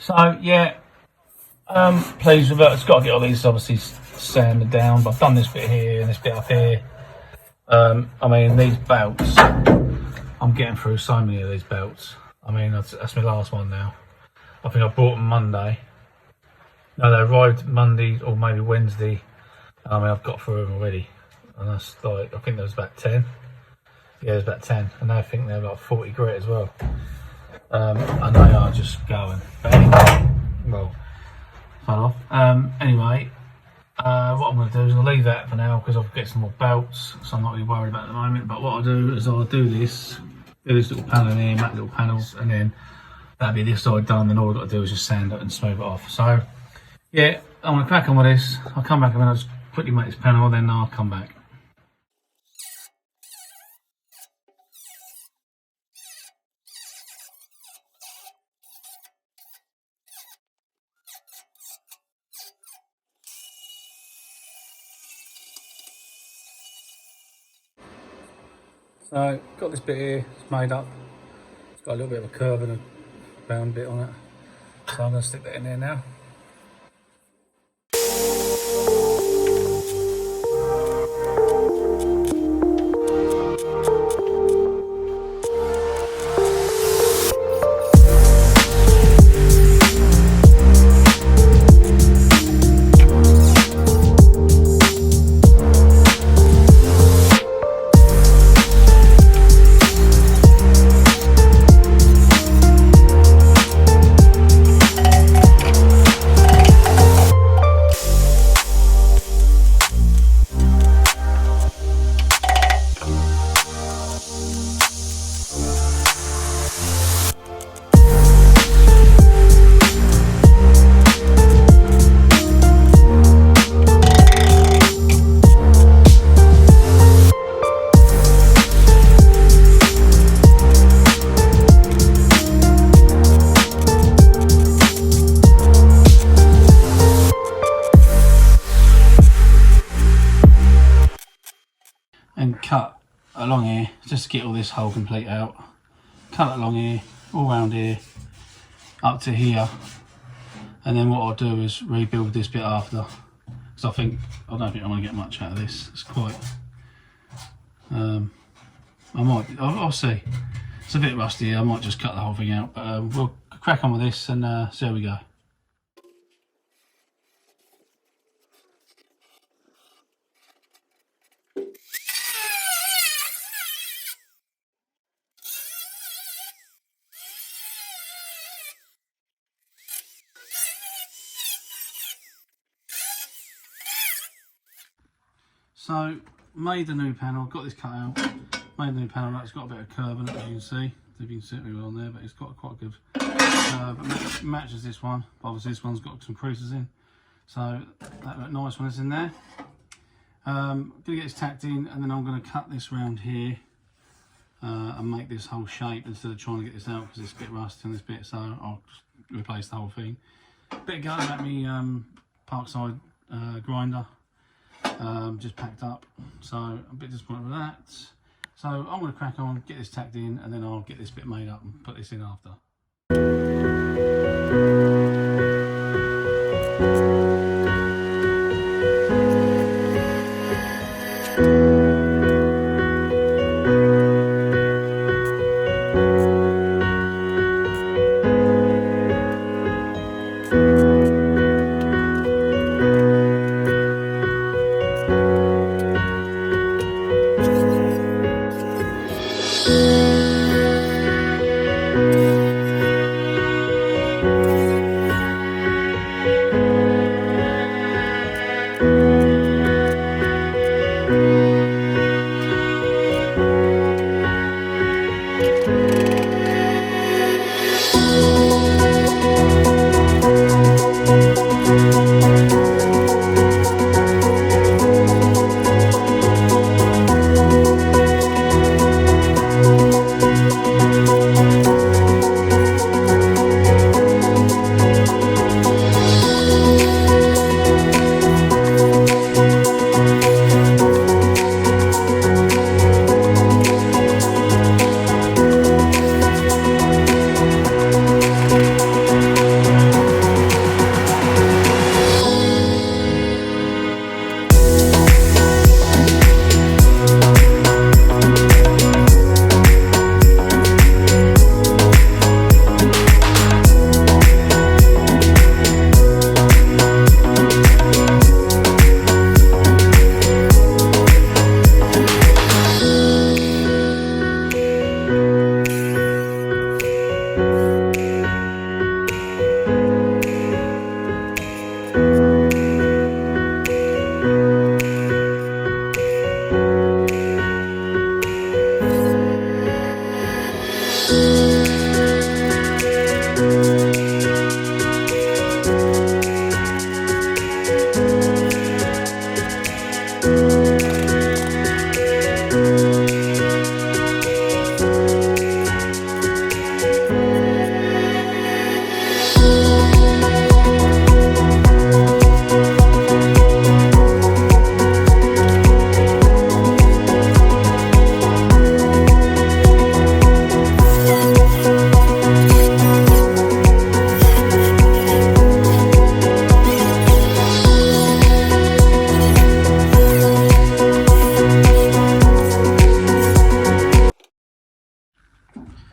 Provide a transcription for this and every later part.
So yeah, pleased with it. It's got to get all these obviously sanded down, but I've done this bit here and this bit up here. I mean, these belts, I'm getting through so many of these belts. I mean, that's my last one now. I think I bought them Monday. No, they arrived Monday or maybe Wednesday. I mean, I've got through them already. And that's like, I think there was about 10. Yeah, there's about 10. And I think they're like 40 grit as well. And they are just going. But anyway, well, fell off. Anyway, what I'm going to do is I'll leave that for now because I'll get some more belts, so I'm not really worried about it at the moment. But what I'll do is I'll do this little panel in here, make little panels, and then that'll be this side done. Then all I've got to do is just sand it and smooth it off. So yeah, I'm going to crack on with this. I'll come back and then I'll just quickly make this panel, then I'll come back. So, got this bit here, it's made up. It's got a little bit of a curve and a round bit on it. So I'm going to stick that in there now. And cut along here just to get all this hole complete out. Cut it along here, all round here, up to here, and then what I'll do is rebuild this bit after. Because I don't think I'm going to get much out of this. It's quite. I'll see. It's a bit rusty. I might just cut the whole thing out, but we'll crack on with this and see how we go. So, made the new panel, got this cut out, made the new panel, that's got a bit of curve in it, as you can see. If you can see it really well on there, but it's got quite good. But matches this one, but obviously this one's got some creases in. So, that looked nice when it's in there. Gonna get this tacked in, and then I'm gonna cut this round here and make this whole shape instead of trying to get this out because it's a bit rusty on this bit, so I'll just replace the whole thing. Bit of going at me Parkside grinder. Just packed up, so I'm a bit disappointed with that. So I'm going to crack on, get this tacked in, and then I'll get this bit made up and put this in after.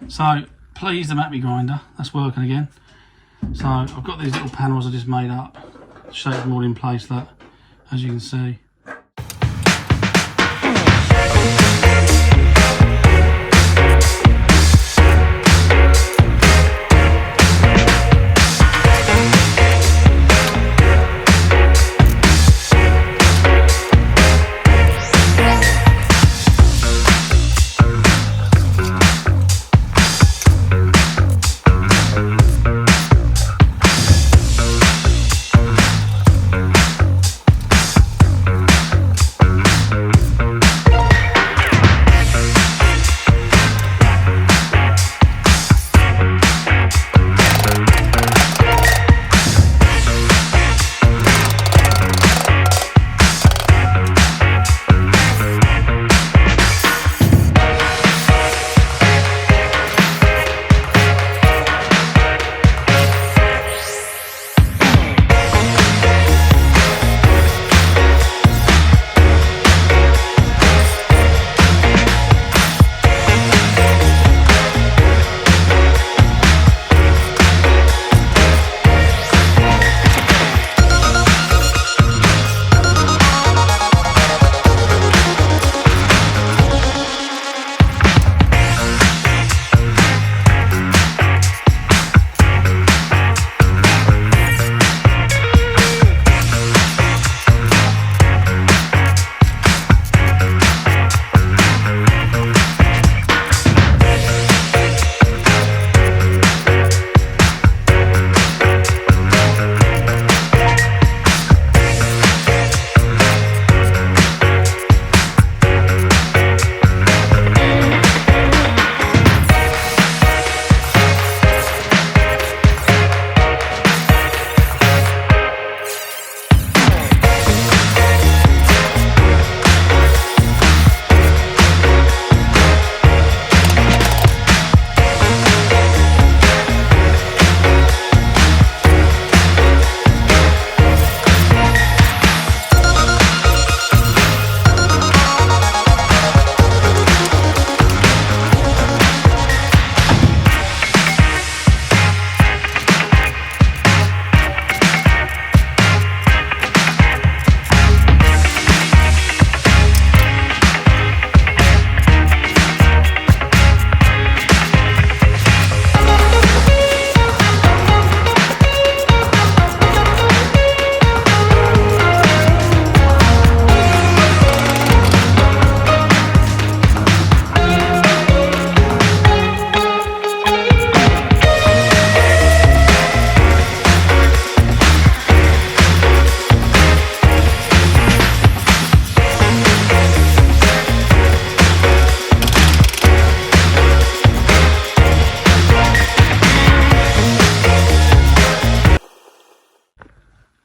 So pleased the Macby grinder, that's working again. So I've got these little panels I just made up, shaped them all in place, that, as you can see.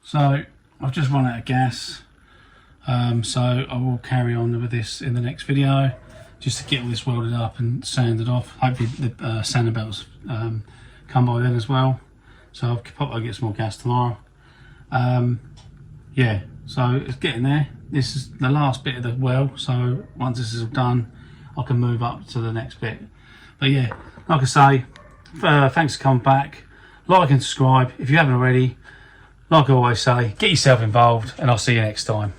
So I've just run out of gas, so I will carry on with this in the next video, just to get all this welded up and sanded off. Hopefully the sander belts come by then as well, so I'll probably get some more gas tomorrow. Yeah, so it's getting there. This is the last bit of the well, so once this is all done I can move up to the next bit. But yeah, like I say, thanks for coming back. Like and subscribe if you haven't already. Like I always say, get yourself involved, and I'll see you next time.